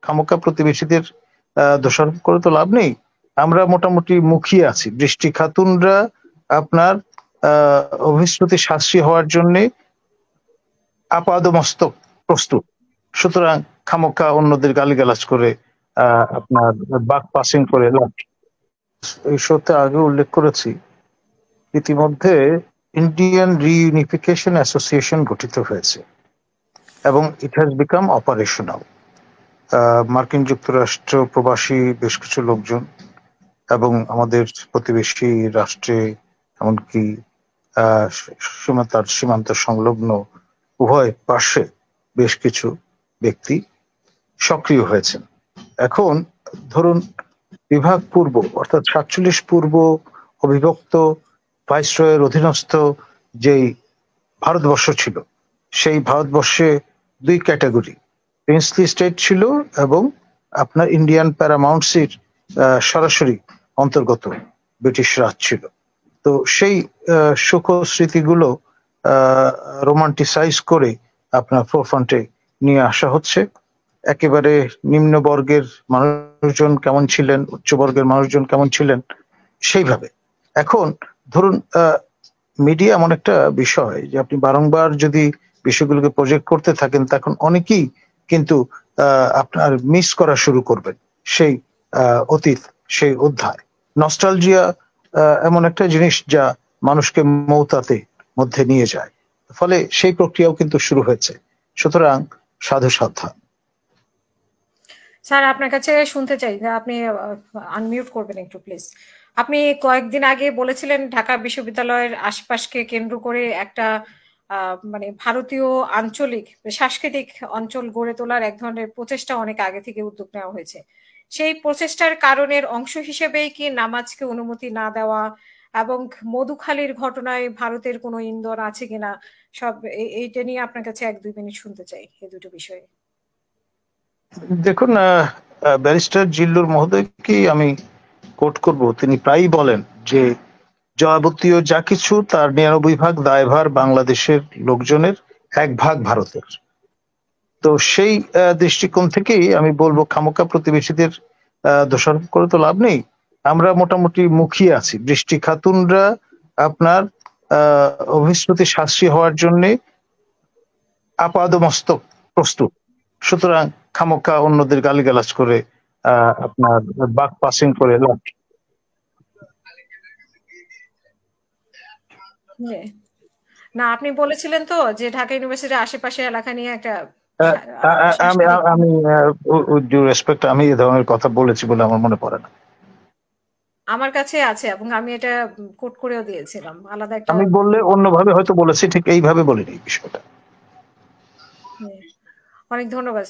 খামোকা প্রতিবেশীদের দোষারোপ করে তো লাভ নেই। আমরা মোটামুটি মুখিয়ে আছি। বৃষ্টি খাতুনরা আপনার অভিশ্রুতি শাস্তি হওয়ার জন্য আপাদমস্তক প্রস্তুত। সুতরাং খামোকা অন্যদের গালিগালাজ করে আপনার বাক পাসিং করে লাভ। এই শোতে আগে উল্লেখ করেছি, ইতিমধ্যে ইন্ডিয়ান রিইউনিফিকেশন অ্যাসোসিয়েশন গঠিত হয়েছে এবং ইট হ্যাজ বিকাম অপারেশনাল। মার্কিন যুক্তরাষ্ট্র প্রবাসী বেশ কিছু লোকজন এবং আমাদের প্রতিবেশী রাষ্ট্রে এমনকি তার সীমান্ত সংলগ্ন উভয় পাশে বেশ কিছু ব্যক্তি সক্রিয় হয়েছেন। এখন ধরুন বিভাগ পূর্ব অর্থাৎ 47 পূর্ব অবিভক্ত ভাইসরয়ের অধীনস্থ যেই ভারতবর্ষ ছিল, সেই ভারতবর্ষে দুই ক্যাটাগরি, প্রিন্সলি স্টেট ছিল এবং আপনার ইন্ডিয়ান প্যারামাউন্টসির সরাসরি অন্তর্গত ব্রিটিশ রাজ ছিল। তো সেই সুখ স্মৃতিগুলো রোমান্টিসাইজ করে আপনার ফোরফ্রন্টে নিয়ে আসা হচ্ছে। একেবারে নিম্ন বর্গের মানুষজন কেমন ছিলেন, উচ্চ বর্গের মানুষজন কেমন ছিলেন, সেইভাবে। এখন ধরুন মিডিয়া এমন একটা বিষয় যে আপনি বারংবার যদি বিষয়গুলোকে প্রজেক্ট করতে থাকেন, তখন অনেকেই কিন্তু আপনার মিস করা শুরু করবেন সেই অতীত, সেই অধ্যায়। নস্টালজিয়া এমন একটা জিনিস যা মানুষকে মৌতাতে মধ্যে নিয়ে যায়, ফলে সেই প্রক্রিয়াও কিন্তু শুরু হয়েছে। সুতরাং সাধু সাধা। স্যার, আপনার কাছে শুনতে চাই, আপনি আনমিউট করবেন একটু প্লিজ। আপনি কয়েকদিন আগে বলেছিলেন ঢাকা বিশ্ববিদ্যালয়ের আশপাশকে কেন্দ্র করে একটা মানে ভারতীয় আঞ্চলিক সাংস্কৃতিক অঞ্চল গড়ে তোলার এক ধরনের প্রচেষ্টা অনেক আগে থেকে উদ্যোগ নেওয়া হয়েছে। সেই প্রচেষ্টার কারণের অংশ হিসেবেই কি নামাজকে অনুমতি না দেওয়া এবং মধুখালীর ঘটনায় ভারতের কোনো ইন্ধন আছে কিনা, সব এইটা নিয়ে আপনার কাছে 1-2 মিনিট শুনতে চাই, এই দুটো বিষয়ে। দেখুন, ব্যারিস্টার জিল্লুর মহোদয়কে আমি কোট করব। তিনি প্রায়ই বলেন যে যাবতীয় যা কিছু তার 99% দায়ভার বাংলাদেশের লোকজনের, 1% ভারতের। তো সেই দৃষ্টিকোণ থেকেই আমি বলবো খামোকা প্রতিবেশীদের দোষারোপ করে তো লাভ নেই। আমরা মোটামুটি মুখিয়ে আছি। বৃষ্টি খাতুনরা আপনার অভিশ্রুতি শাস্তি হওয়ার জন্য আপাদমস্তক প্রস্তুত। সুতরাং খামোকা অন্যদের গালিগালাজ করে আপনার বাক পাসিং করে লাভ। না, আপনি বলেছিলেন তো যে ঢাকা ইউনিভার্সিটির আশেপাশে এলাকা নিয়ে একটা আমি রেসপেক্ট আমি এই ধরনের কথা বলেছি বলে আমার মনে পড়ে না। আমার কাছে আছে এবং আমি এটা কোট করেও দিয়েছিলাম আলাদা একটা। আমি বললে অন্যভাবে হয়তো বলেছি, ঠিক এইভাবে বলিনি বিষয়টা। অনেক ধন্যবাদ।